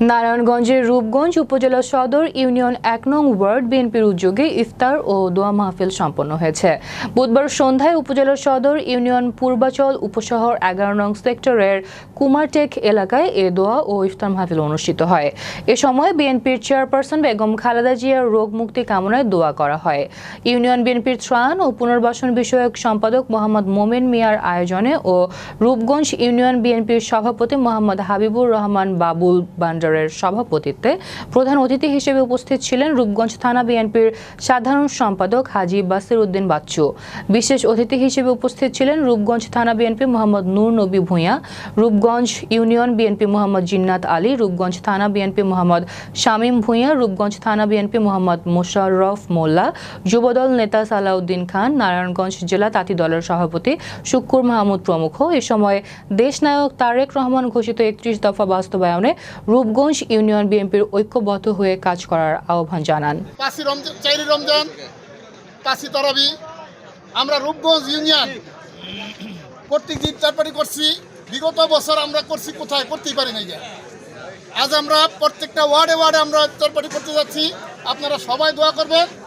নারায়ণগঞ্জের রূপগঞ্জ উপজেলা সদর ইউনিয়ন ১ নং ওয়ার্ড বিএনপির উদ্যোগে ইফতার ও দোয়া মাহফিল সম্পন্ন হয়েছে। বুধবার সন্ধ্যায় উপজেলা সদর ইউনিয়ন পূর্বাচল উপশহর ১১ নং সেক্টরের কুমারটেক এলাকায় এ দোয়া ও ইফতার মাহফিল অনুষ্ঠিত হয়। এ সময় বিএনপির চেয়ারপারসন বেগম খালেদা জিয়ার রোগ মুক্তি কামনায় দোয়া করা হয়। ইউনিয়ন বিএনপির ত্রাণ ও পুনর্বাসন বিষয়ক সম্পাদক মোহাম্মদ মোমেন মিয়ার আয়োজনে ও রূপগঞ্জ ইউনিয়ন বিএনপির সভাপতি মোহাম্মদ হাবিবুর রহমান বাবুল বান্ডারের সভাপতিত্বে প্রধান অতিথি হিসেবে উপস্থিত ছিলেন রূপগঞ্জ থানা বিএনপির সাধারণ সম্পাদক হাজী বাসির উদ্দিন বাচ্চু। বিশেষ অতিথি হিসেবে উপস্থিত ছিলেন রূপগঞ্জ থানা বিএনপি মোহাম্মদ নূর নবী ভূঁইয়া, রূপগঞ্জ ইউনিয়ন বিএনপি মোহাম্মদ জিন্নাত আলী, রূপগঞ্জ থানা বিএনপি মোহাম্মদ শামীম ভূঁইয়া, রূপগঞ্জ থানা বিএনপি মোহাম্মদ মোশাররফ মোল্লা, যুবদল নেতা সালাউদ্দিন খান, নারায়ণগঞ্জ জেলা তাঁতি দলের সভাপতি শুক্কুর মাহমুদ প্রমুখ। এ সময় দেশনায়ক তারেক রহমান ঘোষিত ৩১ দফা বাস্তবায়নে রূপগঞ্জ ইউনিয়ন বিএনপির ঐক্যবদ্ধ হয়ে কাজ করার আহ্বান জানান। রমজান কাশি তরাবি আমরা রূপগঞ্জ ইউনিয়ন কর্তৃক ইফতার করছি। বিগত বছর আমরা করছি কোথায় করতেই পারি নাই। আজ আমরা প্রত্যেকটা ওয়ার্ডে আমরা ইফতার করতে যাচ্ছি। আপনারা সবাই দোয়া করবেন।